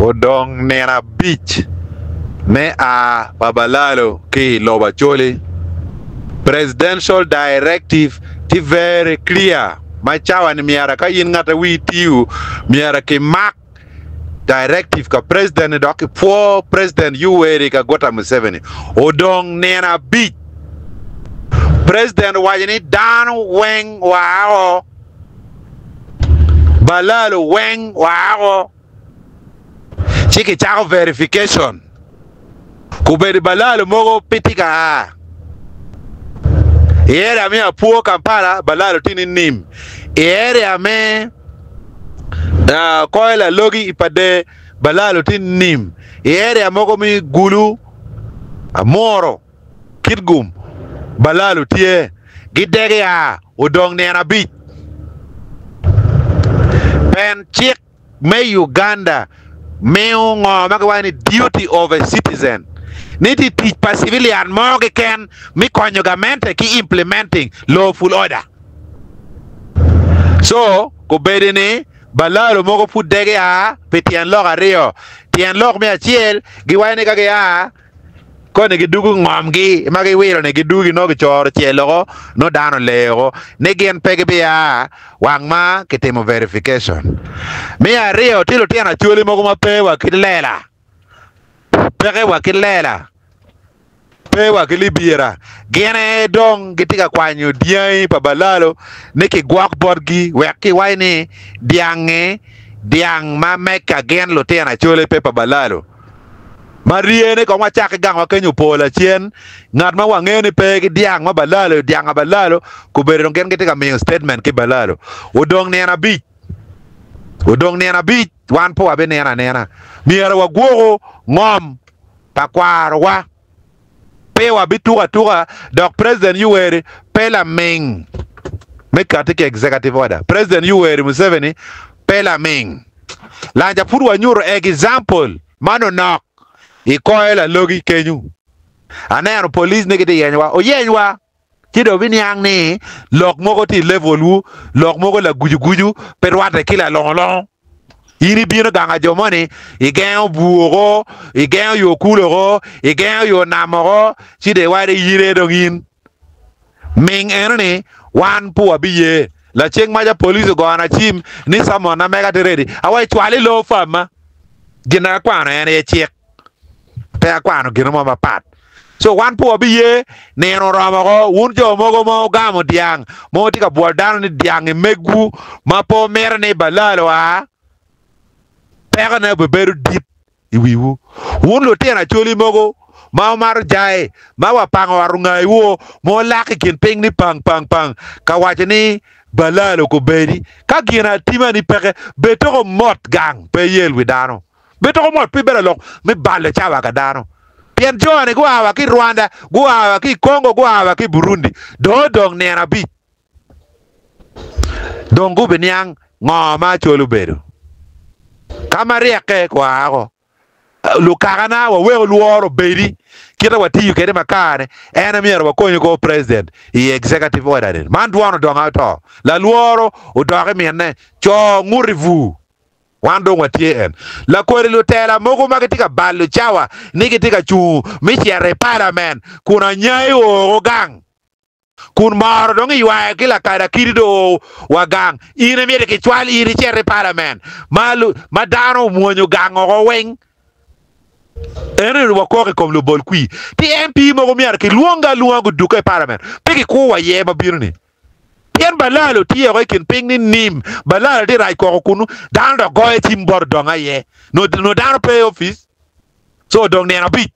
Odong nena beach ne a babalalo ki loba chole. Presidential directive ti very clear. Ma chawa ni miara ka yin ngata wi tiu miara ki mak directive ka president doki for president Yoweri Kaguta Museveni. Odong nena beach. President wajini dan weng wao. Balalo weng wao. Chiki chako verification. Kubedi balalo mogo pitika. Ere ame apuo Kampala balalo tini nim. Ere ame koela logi ipade balalo tini nim. Ere amogo mi gulu amoro kitgum balalo tie gidege ya Odong nena beach. Pen chick me Uganda meo ngo magawani duty of a citizen. Niti teach pa civilian moge ken mi konyo gamente ki implementing lawful order. So ko bedene balalo mogo fu dege ya petian log ario tian log me achiel giwani kage ya kone gidugu ngomgi magi wiro ne gidugi no gichor chielo no dano leo ne gen pege bia wangma kitimo verification mi ario tilo tiana chuli mogo mapewa kilela pege wa kilela pewa kilibira gene dong gitika kwanyo diai pa balalo ne ki gwak borgi weki waini diange diang ma meka gen lo tiana chuli pe pa balalo Mariene ko ma chak gang wa kenyo pola chien ngat ma wangene pe diang ma balalo diang balalo ku beron gen gitika mi statement ki balalo Odong nena beach. Odong nena beach wan po abe nena miara wa gogo ngom pakwar wa pewa bitura dok president Yoweri pela ming mekatike executive order president Yoweri Museveni pela ming lanja purwa nyuro example mano nok ikoela logi kenyu anero police negede yenywa o yenywa kido biniang ni lok mogo ti level wu lok mogo la guju perwate kila long ini bino ganga jomoni igen buogo igen yokulogo igen yo namoro chide wade yire dongin ming enoni wan pu abiye la cheng maja police go na chim ni samona mega ready awai chwali lo fama gina kwano ene chek pe kwano gina mo pat so wan pu abiye neno ramago unjo mogo mo gamo diang mo tika buodano ni diang megu mapo mer ne balalo a pega na beberu dip iwiwu won lo tena choli mogo ma mar jae ma wa pang warunga iwo mo laki kin ping ni pang ka wache ni balalo ko bedi ka gina tima ni pege betoko mot gang pe yel widano betoko mot pi bela lok mi balle chawa ka dano pien jone go awa ki Rwanda go awa ki Congo go awa ki Burundi dong nena bi dongu benyang ngoma cholu bedo Kamaria ke kwa ako lukagana wa we luoro bedi kita wati yukede makane enemy wa konyo ko president i executive order man duano dong auto la luoro o doge mienne cho ngurivu wando wati en la kore lutela mogo magitika balu chawa nigitika chu michiere parliament kuna nyai o gang kun maro dong iwa kila kada kirido wagang ine miere ke chwali iri chere parliament malu madano muonyo gang o weng ene wa ko kom lo bol kui ti MP mo mier ke luonga duke parliament peki ko wa ye mabirni pien balalo ti e kin ping ni nim balalo ti rai ko kunu dan do go e tim bor donga ye no dan pay office so dong nena bi